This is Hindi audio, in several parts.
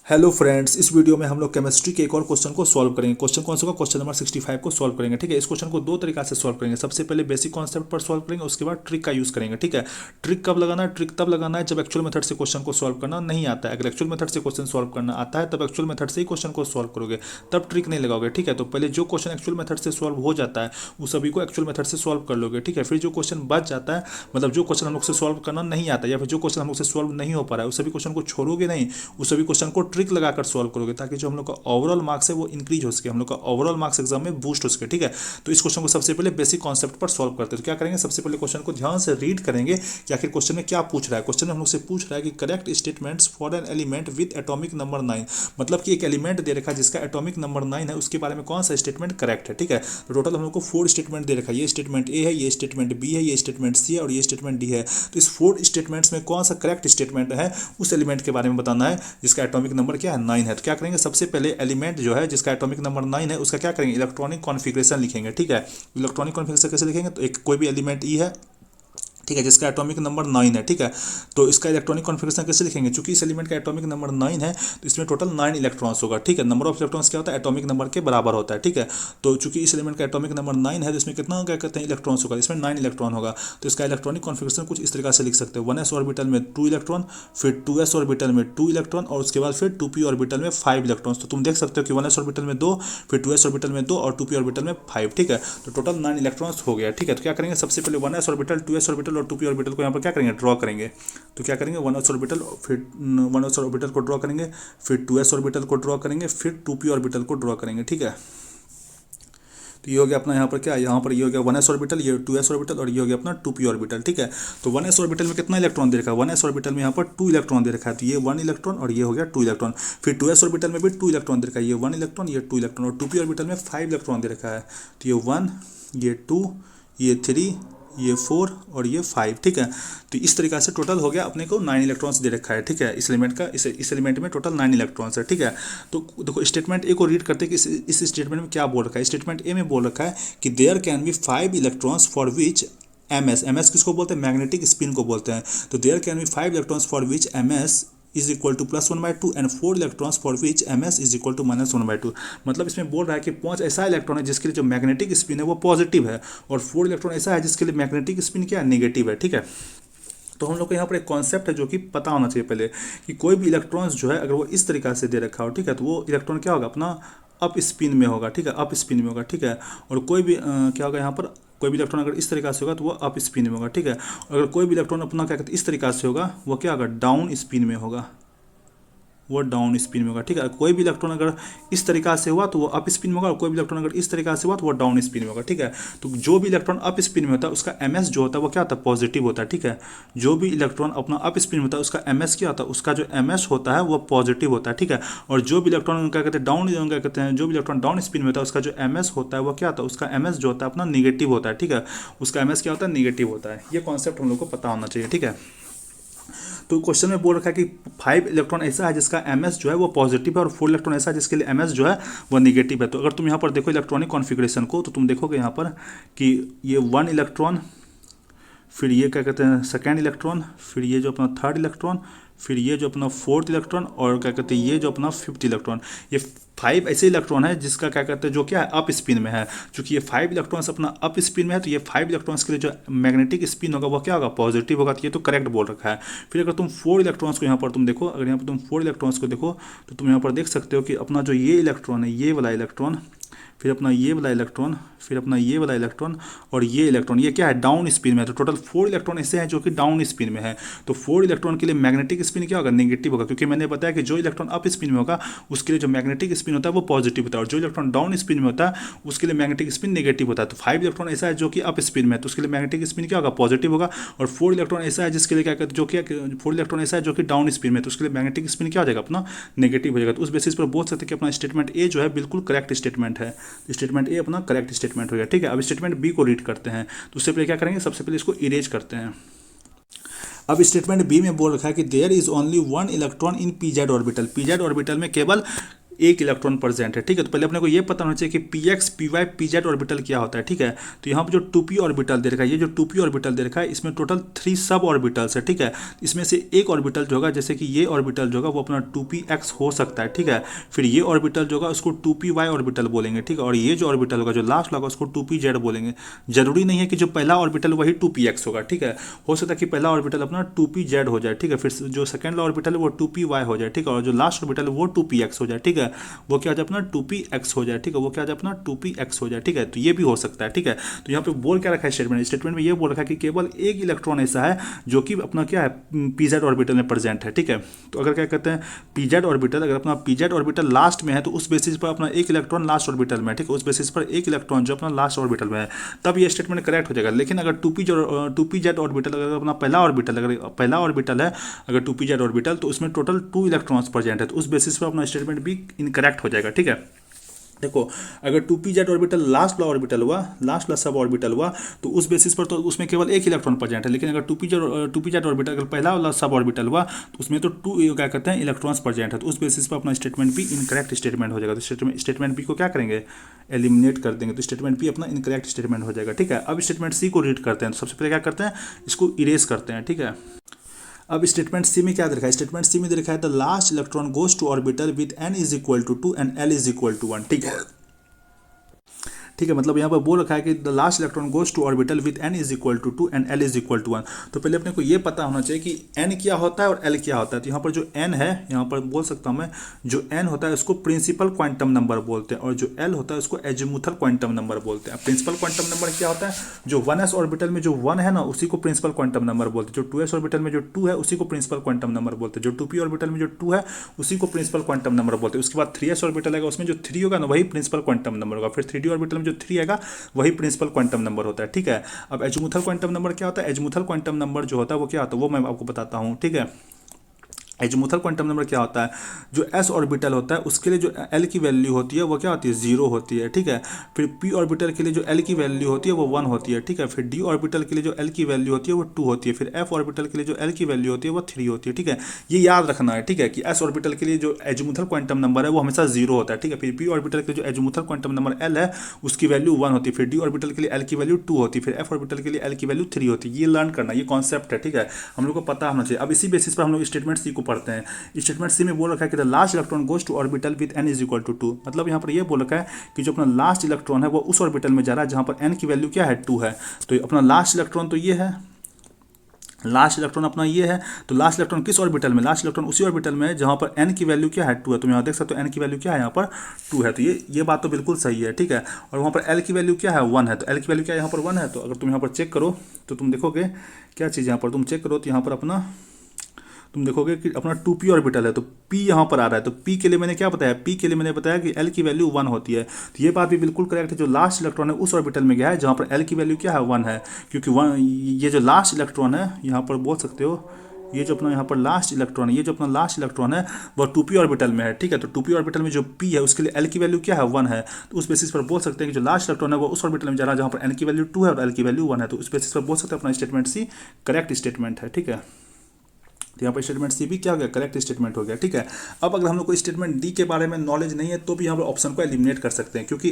हेलो फ्रेंड्स, इस वीडियो में हम लोग केमिस्ट्री के एक और क्वेश्चन को सॉल्व करेंगे। क्वेश्चन कौन सा होगा? क्वेश्चन नंबर 65 को सॉल्व करेंगे। ठीक है, इस क्वेश्चन को दो तरीका से सॉल्व करेंगे। सबसे पहले बेसिक कॉन्सेप्ट पर सॉल्व करेंगे, उसके बाद ट्रिक का यूज करेंगे। ठीक है, ट्रिक कब लगाना है? ट्रिक तब लगाना है जब एक्चुअल मेथड से क्वेश्चन को सॉल्व करना नहीं आता है। अगर एक्चुअल मेथड से क्वेश्चन सॉल्व करना आता है तब एक्चुअल मेथड से ही क्वेश्चन को सॉल्व करोगे, तब ट्रिक नहीं लगाओगे। ठीक है, तो पहले जो क्वेश्चन एक्चुअल मेथड से सॉल्व हो जाता है उस सभी को एक्चुअल मेथड से सॉल्व कर लोगे। ठीक है, फिर जो क्वेश्चन बच जाता है, मतलब जो क्वेश्चन हम लोग से सॉल्व करना नहीं आता या फिर जो क्वेश्चन हम लोग से सॉल्व नहीं हो पा रहा है, उस सभी क्वेश्चन को छोड़ोगे नहीं, उस सभी क्वेश्चन को ट्रिक लगाकर सॉल्व करोगे, ताकि जो हम लोग का ओवरऑल मार्क्स है वो इंक्रीज हो सके, हम लोग का ओवरऑल मार्क्स एग्जाम में बूस्ट हो सके। ठीक है, तो इस क्वेश्चन को सबसे पहले बेसिक कॉन्सेप्ट पर सॉल्व करते हैं। तो क्या करेंगे? सबसे पहले क्वेश्चन को ध्यान से रीड करेंगे कि आखिर क्वेश्चन में क्या पूछ रहा है। क्वेश्चन में हम लोग से पूछ रहा है कि correct statements for an element with atomic number 9, मतलब कि एक एलिमेंट दे रखा है जिसका एटॉमिक नंबर 9 है, उसके बारे में कौन सा स्टेटमेंट करेक्ट है। ठीक है, तो टोटल हम लोग को 4 स्टेटमेंट दे रखा है। ये स्टेटमेंट ए है, ये स्टेटमेंट बी है, ये स्टेटमेंट सी है और ये स्टेटमेंट डी है। तो इस 4 स्टेटमेंट्स में कौन सा करेक्ट स्टेटमेंट है उस एलिमेंट के बारे में बताना है जिसका एटॉमिक नंबर क्या है? 9 है। तो क्या करेंगे? सबसे पहले एलिमेंट जो है जिसका एटॉमिक नंबर 9 है उसका क्या करेंगे? इलेक्ट्रॉनिक कॉन्फ़िगरेशन लिखेंगे। ठीक है, इलेक्ट्रॉनिक कॉन्फ़िगरेशन कैसे लिखेंगे? तो एक कोई भी एलिमेंट ई है, ठीक है, जिसका एटॉमिक नंबर 9 है। ठीक है, तो इसका इलेक्ट्रॉनिक कॉन्फ़िगरेशन कैसे लिखेंगे? चूंकि इस एलिमेंट का एटॉमिक नंबर 9 है तो इसमें टोटल 9 इलेक्ट्रॉन्स होगा। ठीक है, नंबर ऑफ इलेक्ट्रॉन्स क्या होता है? एटॉमिक नंबर के बराबर होता है। ठीक है, तो चूंकि इस एलिमेंट का एटॉमिक नंबर 9 है तो इसमें कितना क्या कहते हैं? इलेक्ट्रॉन्स होगा। इसमें 9 इलेक्ट्रॉन होगा। तो इसका इलेक्ट्रॉनिक कॉन्फ़िगरेशन कुछ इस तरीके से लिख सकते हैं। 1s ऑर्बिटल में 2 इलेक्ट्रॉन, फिर 2s ऑर्बिटल में 2 इलेक्ट्रॉन और उसके बाद फिर 2p ऑर्बिटल में 5 इलेक्ट्रॉन्स। तो तुम देख सकते हो कि 1s ऑर्बिटल में 2, फिर 2s ऑर्बिटल में 2 और 2p ऑर्बिटल में 5। ठीक है, तो टोटल 9 इलेक्ट्रॉन्स हो गया। ठीक है, तो क्या करेंगे? सबसे पहले 1s ऑर्बिटल, 2s ऑर्बिटल और 2p ऑर्बिटल को यहाँ पर क्या करेंगे? ड्रॉ करेंगे। तो क्या करेंगे? 1s ऑर्बिटल, फिर 1s ऑर्बिटल को ड्रॉ करेंगे, फिर 2s ऑर्बिटल को ड्रॉ करेंगे, फिर 2p ऑर्बिटल को ड्रॉ करेंगे। ठीक है, तो ये हो गया अपना यहाँ पर क्या? यहाँ पर ये हो गया 1s ऑर्बिटल, ये 2s ऑर्बिटल और ये हो गया अपना 2p ऑर्बिटल। ठीक है, तो 1s ऑर्बिटल में कितना इलेक्ट्रॉन दे रखा है? 1s ऑर्बिटल में यहाँ पर 2 इलेक्ट्रॉन दे रखा है, तो ये 1 इलेक्ट्रॉन और ये हो गया 2 इलेक्ट्रॉन। फिर 2s ऑर्बिटल में भी 2 इलेक्ट्रॉन दे रखा है, ये 1 इलेक्ट्रॉन, ये 2 इलेक्ट्रॉन और 2p ऑर्बिटल में 5 इलेक्ट्रॉन दे रखा है, तो ये 1, ये 2, ये 3, ये 4 और ये 5। ठीक है, तो इस तरीके से टोटल हो गया अपने को 9 इलेक्ट्रॉन्स दे रखा है। ठीक है, इस एलिमेंट का इस एलिमेंट में टोटल 9 इलेक्ट्रॉन्स है। ठीक है, तो देखो स्टेटमेंट ए को रीड करते हैं कि इस स्टेटमेंट में क्या बोल रखा है। स्टेटमेंट ए में बोल रखा है कि there can be 5 electrons for which M S किसको बोलते हैं? मैग्नेटिक स्पिन को बोलते हैं। तो there can be 5 electrons for which M S is equal to +1/2 and 4 electrons for which M S is equal to -1/2। मतलब इसमें बोल रहा है कि 5 ऐसा इलेक्ट्रॉन है जिसके लिए जो मैग्नेटिक स्पिन है वो पॉजिटिव है और 4 इलेक्ट्रॉन ऐसा है जिसके लिए मैग्नेटिक स्पिन क्या है? नेगेटिव है। ठीक है, तो हम लोग को यहाँ पर एक कॉन्सेप्ट है जो कि पता होना चाहिए पहले, कि कोई भी इलेक्ट्रॉन्स जो है अगर वो इस तरीका से दे रखा हो, ठीक है, तो वो इलेक्ट्रॉन क्या होगा? अपना अप स्पिन में होगा। ठीक है, अप स्पिन में होगा। ठीक है, और कोई भी क्या होगा यहाँ पर? कोई भी इलेक्ट्रॉन अगर इस तरीका से होगा तो वो अप स्पिन में होगा। ठीक है, अगर कोई भी इलेक्ट्रॉन अपना क्या कहते हैं इस तरीका से होगा, वो क्या होगा? डाउन स्पिन में होगा, वो डाउन स्पिन में होगा। ठीक है, कोई भी इलेक्ट्रॉन अगर इस तरीका से हुआ तो वो अप स्पिन में होगा और कोई भी इलेक्ट्रॉन अगर इस तरीका से हुआ तो वो डाउन स्पिन में होगा। ठीक है, तो जो भी इलेक्ट्रॉन अप स्पिन में होता है उसका एमएस जो होता है वो क्या होता है? पॉजिटिव होता है। ठीक है, जो भी इलेक्ट्रॉन अपना अप स्पिन में होता है उसका एमएस क्या होता है? उसका जो एमएस होता है वो पॉजिटिव होता है। ठीक है, और जो भी इलेक्ट्रॉन क्या कहते हैं डाउन, क्या कहते हैं, जो भी इलेक्ट्रॉन डाउन स्पिन में होता है उसका जो एमएस होता है वो क्या होता है? उसका एमएस जो होता है अपना निगेटिव होता है। ठीक है, उसका एमएस क्या होता है? निगेटिव होता है। ये कॉन्सेप्ट हम लोग को पता होना चाहिए। ठीक है, तो क्वेश्चन में बोल रखा है कि 5 इलेक्ट्रॉन ऐसा है जिसका एमएस जो है वो पॉजिटिव है और 4 इलेक्ट्रॉन ऐसा है जिसके लिए एमएस जो है वो निगेटिव है। तो अगर तुम यहाँ पर देखो इलेक्ट्रॉनिक कॉन्फ़िगरेशन को तो तुम देखोगे यहाँ पर कि ये 1 इलेक्ट्रॉन, फिर ये क्या कहते हैं सेकेंड इलेक्ट्रॉन, फिर ये जो अपना थर्ड इलेक्ट्रॉन, फिर ये जो अपना फोर्थ इलेक्ट्रॉन और क्या कहते हैं ये जो अपना फिफ्थ इलेक्ट्रॉन, ये 5 ऐसे इलेक्ट्रॉन है जिसका क्या कहते हैं जो क्या है? अप स्पिन में है। चूंकि ये 5 इलेक्ट्रॉन्स अपना अप स्पिन में है तो ये 5 इलेक्ट्रॉन्स के लिए जो मैग्नेटिक स्पिन होगा वो क्या होगा? पॉजिटिव होगा। तो ये तो करेक्ट बोल रखा है। फिर अगर तुम 4 इलेक्ट्रॉन्स को यहाँ पर तुम देखो, अगर यहाँ पर तुम 4 इलेक्ट्रॉन्स को देखो तो तुम यहाँ पर देख सकते हो कि अपना जो ये इलेक्ट्रॉन है, ये वाला इलेक्ट्रॉन, फिर अपना ये वाला इलेक्ट्रॉन, फिर अपना ये वाला इलेक्ट्रॉन और ये इलेक्ट्रॉन, ये क्या है? डाउन स्पिन में है। तो टोटल 4 इलेक्ट्रॉन ऐसे हैं जो कि डाउन स्पिन में है। तो 4 इलेक्ट्रॉन के लिए मैग्नेटिक स्पिन क्या होगा? नेगेटिव होगा, क्योंकि मैंने बताया कि जो इलेक्ट्रॉन अप स्पिन में होगा उसके लिए जो मैग्नेटिक स्पिन होता है वो पॉजिटिव होता है और जो इलेक्ट्रॉन डाउन स्पिन में होता है उसके लिए मैग्नेटिक स्पिन नेगेटिव होता है। तो 5 इलेक्ट्रॉन ऐसा है जो कि अप स्पिन में है तो उसके लिए मैग्नेटिक स्पिन क्या होगा? पॉजिटिव होगा। और 4 इलेक्ट्रॉन ऐसा है जिसके लिए क्या कहते हैं जो कि 4 इलेक्ट्रॉन ऐसा है जो कि डाउन स्पिन में, तो उसके लिए मैग्नेटिक स्पिन क्या हो जाएगा? अपना नेगेटिव हो जाएगा। तो उस बेसिस पर बोल सकते हैं कि अपना स्टेटमेंट ए जो है बिल्कुल करेक्ट स्टेटमेंट है। स्टेटमेंट ए अपना करेक्ट स्टेटमेंट हो गया। ठीक है, अब स्टेटमेंट बी को रीड करते हैं। तो उससे पहले क्या करेंगे? सबसे पहले इसको इरेज करते हैं। अब स्टेटमेंट बी में बोल रखा है कि there is only 1 electron in PZ orbital. PZ orbital में केवल एक इलेक्ट्रॉन प्रेजेंट है, ठीक है। तो पहले अपने को ये पता होना चाहिए कि P X P Y P Z orbital क्या होता है, ठीक है। तो यहाँ पर जो 2p ऑर्बिटल दे रखा है, ये जो 2p ऑर्बिटल दे रखा है, इसमें टोटल 3 सब ऑर्बिटल्स है, ठीक है। इसमें से एक ऑर्बिटल जो होगा, जैसे कि ये ऑर्बिटल जो होगा वो अपना 2px हो सकता है, ठीक है। फिर ये ऑर्बिटल जो होगा उसको 2py ऑर्बिटल बोलेंगे, ठीक है। और ये जो ऑर्बिटल होगा जो लास्ट होगा उसको 2pz बोलेंगे। जरूरी नहीं है कि जो पहला ऑर्बिटल वही 2px होगा, ठीक है। हो सकता है कि पहला ऑर्बिटल अपना 2pz हो जाए, ठीक है। फिर जो सेकंड ऑर्बिटल है वो 2py हो जाए, ठीक है। और जो लास्ट ऑर्बिटल है वो 2px हो जाए, ठीक है। वो क्या हो जाए अपना 2px हो जाए, ठीक है। वो क्या हो जाए अपना 2px हो जाए, ठीक है। तो ये भी हो सकता है, ठीक है। तो यहाँ पे बोल क्या रखा है स्टेटमेंट में ये बोल रखा है कि केवल एक इलेक्ट्रॉन ऐसा है जो कि अपना क्या है pz ऑर्बिटल में प्रेजेंट है, ठीक है। तो अगर क्या कहते हैं pz ऑर्बिटल, अगर अपना pz ऑर्बिटल लास्ट में है तो उस बेसिस पर अपना एक इलेक्ट्रॉन लास्ट ऑर्बिटल में है, ठीक है। उस बेसिस पर एक इलेक्ट्रॉन जो अपना लास्ट ऑर्बिटल में है, तब ये स्टेटमेंट करेक्ट हो जाएगा। लेकिन अगर 2pz ऑर्बिटल, अगर अपना पहला ऑर्बिटल है अगर 2pz ऑर्बिटल, तो उसमें टोटल 2 इलेक्ट्रॉन्स प्रेजेंट है, तो उस बेसिस पर अपना स्टेटमेंट भी इनकरेक्ट हो जाएगा, ठीक है। देखो अगर 2pz ऑर्बिटल लास्ट वाला ऑर्बिटल हुआ, लास्ट वाला सब ऑर्बिटल हुआ, तो उस बेसिस पर तो उसमें केवल एक इलेक्ट्रॉन प्रेजेंट है। लेकिन अगर 2pz ऑर्बिटल अगर पहला वाला सब ऑर्बिटल हुआ तो उसमें तो 2 क्या कहते हैं इलेक्ट्रॉन्स प्रेजेंट है, तो उस बेसिस पर अपना स्टेटमेंट भी इनकरेक्ट स्टेटमेंट हो जाएगा। तो स्टेटमेंट बी को क्या करेंगे, एलिमिनेट कर देंगे, तो स्टेटमेंट बी अपना इनकरेक्ट स्टेटमेंट हो जाएगा, ठीक है। अब स्टेटमेंट सी को रीड करते हैं। तो सबसे पहले क्या करते हैं, इसको इरेज करते हैं, ठीक है। अब स्टेटमेंट सी में क्या दे रखा है, स्टेटमेंट सी में दे रखा है the last electron goes to orbital with n is equal to 2 and l is equal to 1, ठीक है। ठीक है, मतलब यहाँ पर बोल रखा है कि the last electron goes to orbital with n is equal to 2 and l is equal to 1। तो पहले अपने को ये पता होना चाहिए कि n क्या होता है और l क्या होता है। तो यहाँ पर जो n है, यहाँ पर बोल सकता हूँ मैं, जो n होता है उसको प्रिंसिपल क्वांटम नंबर बोलते हैं, और जो l होता है उसको एजीमुथल क्वांटम नंबर बोलते हैं। प्रिंसिपल क्वांटम नंबर क्या होता है, जो 1s ऑर्बिटल में जो 1 है ना उसी को प्रिंसिपल क्वांटम नंबर बोलते हैं। जो 2s ऑर्बिटल में जो 2 है उसी को प्रिंसिपल क्वांटम नंबर बोलते हैं। जो 2p ऑर्बिटल में जो 2 है उसी को प्रिंसिपल क्वांटम नंबर बोलते हैं। उसके बाद 3s ऑर्बिटल आएगा, उसमें जो 3 होगा ना वही प्रिंसिपल क्वांटम नंबर होगा। फिर 3d ऑर्बिटल में जो 3 आएगा वही प्रिंसिपल क्वांटम नंबर होता है, ठीक है। अब एजीमुथल क्वांटम नंबर क्या होता है, एजीमुथल क्वांटम नंबर जो होता है वो क्या होता है वो मैं आपको बताता हूँ, ठीक है। एजीमुथल क्वांटम नंबर क्या होता है, जो s ऑर्बिटल होता है उसके लिए जो l की वैल्यू होती है वो क्या होती है 0 होती है, ठीक है। फिर p ऑर्बिटल के लिए जो l की वैल्यू होती है वो 1 होती है, ठीक है। फिर d ऑर्बिटल के लिए जो l की वैल्यू होती है वो 2 होती है। फिर f ऑर्बिटल के लिए जो l की वैल्यू होती है वो 3 होती है, ठीक है। ये याद रखना है, ठीक है, कि s ऑर्बिटल के लिए जो एजीमुथल क्वांटम नंबर है वो हमेशा 0 होता है, ठीक है। फिर p ऑर्बिटल के लिए जो एजीमुथल क्वांटम नंबर l है उसकी वैल्यू 1 होती है। फिर d ऑर्बिटल के लिए l की वैल्यू 2 होती है। फिर f ऑर्बिटल के लिए l की वैल्यू 3 होती है। ये लर्न करना, ये कॉन्सेप्ट है, ठीक है, हम लोग को पता होना चाहिए। अब इसी बेसिस पर हम लोग स्टेटमेंट सी को पढ़ते हैं। स्टेटमेंट सी में बोल रखा है कि the last electron goes to orbital with n is equal to 2। मतलब यहाँ पर ये बोल रखा है कि जो अपना लास्ट इलेक्ट्रॉन है वो उस ऑर्बिटल में जा रहा है जहाँ पर n की वैल्यू क्या है 2 है। तो अपना लास्ट इलेक्ट्रॉन तो ये है, लास्ट इलेक्ट्रॉन अपना ये है। तो लास्ट इलेक्ट्रॉन किस ऑर्बिटल में, लास्ट इलेक्ट्रॉन उसी ऑर्बिटल में है जहाँ पर n की वैल्यू क्या है 2 है। तुम यहाँ देख सकते हो n की वैल्यू क्या है यहाँ पर 2 है। तो ये बात तो बिल्कुल सही है, ठीक है। और वहाँ पर l की वैल्यू क्या है 1 है। तो l की वैल्यू क्या है यहाँ पर 1 है। तो अगर तुम यहाँ पर चेक करो तो तुम देखोगे क्या चीज़ यहाँ पर तुम चेक करो तो यहाँ पर अपना तुम देखोगे कि अपना 2p ऑर्बिटल है तो p यहाँ पर आ रहा है। तो p के लिए मैंने क्या बताया, p के लिए मैंने बताया कि l की वैल्यू 1 होती है। तो ये बात भी बिल्कुल करेक्ट है। जो लास्ट इलेक्ट्रॉन है उस ऑर्बिटल में गया है जहाँ पर l की वैल्यू क्या है 1 है, क्योंकि 1 ये जो लास्ट इलेक्ट्रॉन है यहाँ पर बोल सकते हो, ये जो अपना यहाँ पर लास्ट इलेक्ट्रॉन है, ये जो अपना लास्ट इलेक्ट्रॉन है वह 2p ऑर्बिटल में है, ठीक है। तो 2p ऑर्बिटल में जो p है उसके लिए l की वैल्यू क्या है 1 है। तो उस बेसिस पर बोल सकते हैं कि जो लास्ट इलेक्ट्रॉन है वो उस ऑर्बिटल में जा रहा है जहाँ पर n की वैल्यू 2 है और l की वैल्यू 1 है। तो उस बेसिस पर बोल सकते हैं अपना स्टेटमेंट सी करेक्ट स्टेटमेंट है, ठीक है। तो यहाँ पर स्टेटमेंट सी भी क्या हो गया, करेक्ट स्टेटमेंट हो गया, ठीक है। अब अगर हम लोग को स्टेटमेंट डी के बारे में नॉलेज नहीं है तो भी यहाँ पर ऑप्शन को एलिमिनेट कर सकते हैं, क्योंकि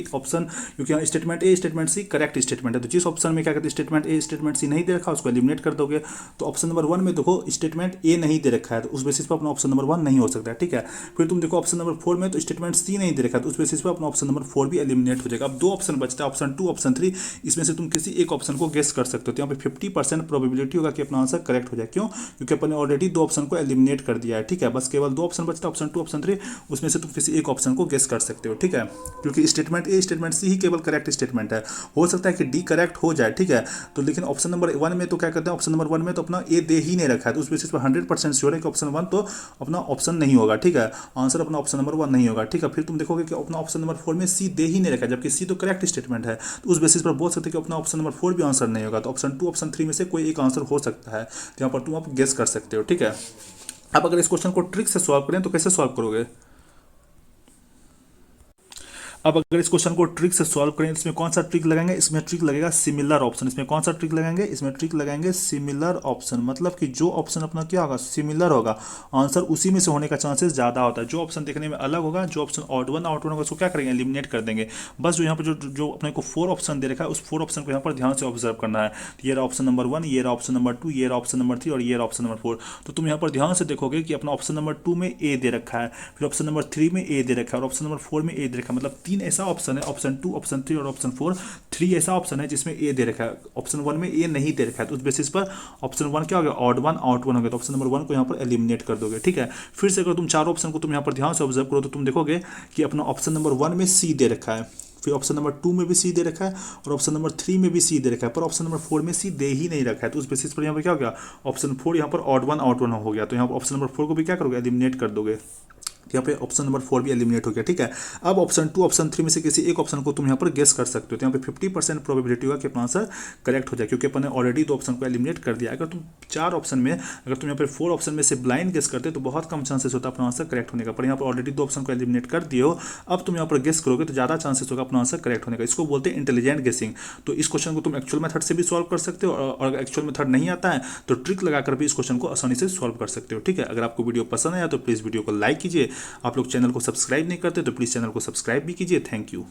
statement A statement C correct statement है। तो जिस ऑप्शन में क्या कहते हैं स्टेटमेंट ए स्टेटमेंट सी नहीं दे रखा उसको एलिमिनेट कर दोगे। तो ऑप्शन नंबर 1 में देखो स्टेटमेंट ए नहीं दे रखा है तो उस बेसिस पर अपना ऑप्शन नंबर 1 नहीं हो सकता है, ठीक है। फिर तुम देखो ऑप्शन नंबर 4 में तो स्टेटमेंट सी नहीं दे रखा है तो उस बेसिस पर अपना ऑप्शन नंबर 4 भी एलिमिनेट हो जाएगा। अब 2 ऑप्शन बचता है, ऑप्शन 2 ऑप्शन 3, इसमें से तुम किसी एक ऑप्शन को गेस कर सकते हो। तो यहाँ पे 50% प्रोबेबिलिटी होगा कि अपना आंसर करेक्ट हो जाए। क्यों, क्योंकि अपन ने ऑलरेडी 2 ऑप्शन को एलिमिनेट कर दिया है, ठीक है। बस केवल 2 ऑप्शन बचता है, ऑप्शन 2 ऑप्शन 3, उसमें से तुम किसी एक ऑप्शन को गेस कर सकते हो, ठीक है। क्योंकि स्टेटमेंट ए स्टेटमेंट सी ही केवल करेक्ट स्टेटमेंट है। हो सकता है कि डी करेक्ट हो जाए, ठीक है। तो लेकिन ऑप्शन नंबर 1 में तो क्या करते हैं, ऑप्शन नंबर 1 में तो अपना ए दे ही नहीं रखा है तो उस बेसिस पर 100% श्योर है कि ऑप्शन 1 तो अपना ऑप्शन नहीं होगा, ठीक है। आंसर अपना ऑप्शन नंबर 1 नहीं होगा, ठीक है। फिर तुम देखोगे कि अपना ऑप्शन नंबर 4 में सी दे ही नहीं रखा है जबकि सी तो करेक्ट स्टेटमेंट है। तो उस बेसिस पर बोल सकते हैं कि अपना ऑप्शन नंबर 4 भी आंसर नहीं होगा। तो ऑप्शन 2 ऑप्शन 3 में से कोई एक आंसर हो सकता है। तो यहाँ पर तुम आप गेस कर सकते हो, ठीक है। अब अगर इस क्वेश्चन को ट्रिक से सॉल्व करें तो कैसे सॉल्व करोगे। अब अगर इस क्वेश्चन को ट्रिक से सॉल्व करें, इसमें कौन सा ट्रिक लगाएंगे, इसमें ट्रिक लगेगा सिमिलर ऑप्शन। इसमें कौन सा ट्रिक लगाएंगे, इसमें ट्रिक लगाएंगे सिमिलर ऑप्शन। मतलब कि जो ऑप्शन अपना क्या होगा, सिमिलर होगा, आंसर उसी में से होने का चांसेस ज्यादा होता है। जो ऑप्शन देखने में अलग होगा, जो ऑप्शन ऑड वन होगा, उसको क्या करेंगे, एलिमिनेट कर देंगे। बस जो यहाँ पर जो अपने को 4 ऑप्शन दे रखा है, उस 4 ऑप्शन को यहाँ पर ध्यान से ऑब्जर्व करना है। ये रहा ऑप्शन नंबर 1, ये रहा ऑप्शन नंबर 2, ये रहा ऑप्शन नंबर 3 और ये रहा ऑप्शन नंबर 4। तो तुम यहाँ पर ध्यान से देखोगे कि अपना ऑप्शन नंबर 2 में ए दे रखा है, फिर ऑप्शन नंबर 3 में ए दे रखा है और ऑप्शन नंबर 4 में ए दे रखा है। मतलब 3 ऐसा ऑप्शन है, ऑप्शन 2, ऑप्शन 3 और ऑप्शन 4, 3 ऐसा ऑप्शन है जिसमें ए दे रखा है, ऑप्शन 1 में ए नहीं दे रखा है। तो उस बेसिस पर ऑप्शन 1 क्या हो गया, ऑड वन आउट वन हो गया। तो ऑप्शन नंबर 1 को यहाँ पर एलिमिनेट कर दोगे। ठीक है, फिर से अगर तुम 4 ऑप्शन को तुम यहाँ पर ध्यान से ऑब्जर्व करो तो तुम देखोगे कि अपना ऑप्शन नंबर 1 में सी दे रखा है, फिर ऑप्शन नंबर 2 में भी सी दे रखा है और ऑप्शन नंबर 3 में भी सी दे रखा है, पर ऑप्शन नंबर 4 में सी दे ही नहीं रखा है। तो उस बेसिस पर यहाँ पर क्या हो गया, ऑप्शन 4 यहाँ पर ऑड वन आउट वन हो गया। तो यहाँ पर ऑप्शन नंबर 4 को भी क्या करोगे, एलिमिनेट कर दोगे। यहाँ पे ऑप्शन नंबर 4 भी एलिमिनेट हो गया। ठीक है, अब ऑप्शन 2 ऑप्शन 3 में से किसी एक ऑप्शन को तुम यहाँ पर गेस कर सकते हो। तो यहाँ पे 50% प्रोबेबिलिटी होगा कि अपना आंसर करेक्ट हो जाए, क्योंकि अपन ने ऑलरेडी 2 ऑप्शन को एलिमिनेट कर दिया। अगर तुम 4 ऑप्शन में, अगर तुम यहाँ पे 4 ऑप्शन में से ब्लाइंड गेस करते तो बहुत कम चांसेस होता है अपना आंसर करेक्ट होने का। पर यहाँ पर ऑलरेडी 2 ऑप्शन को एलिमिनेट कर दिए हो, अब तुम यहाँ पर गेस करोगे तो ज़्यादा चांसेस होगा अपना आंसर करेक्ट होने का। इसको बोलते हैं इंटेलिजेंट गेसिंग। तो इस क्वेश्चन को तुम एक्चुअल मेथड से भी सॉल्व कर सकते हो और अगर एक्चुअल मेथड नहीं आता है तो ट्रिक लगाकर भी इस क्वेश्चन को आसानी से सॉल्व कर सकते हो। ठीक है, अगर आपको वीडियो पसंद आया तो प्लीज़ वीडियो को लाइक कीजिए। आप लोग चैनल को सब्सक्राइब नहीं करते तो प्लीज़ चैनल को सब्सक्राइब भी कीजिए। Thank you.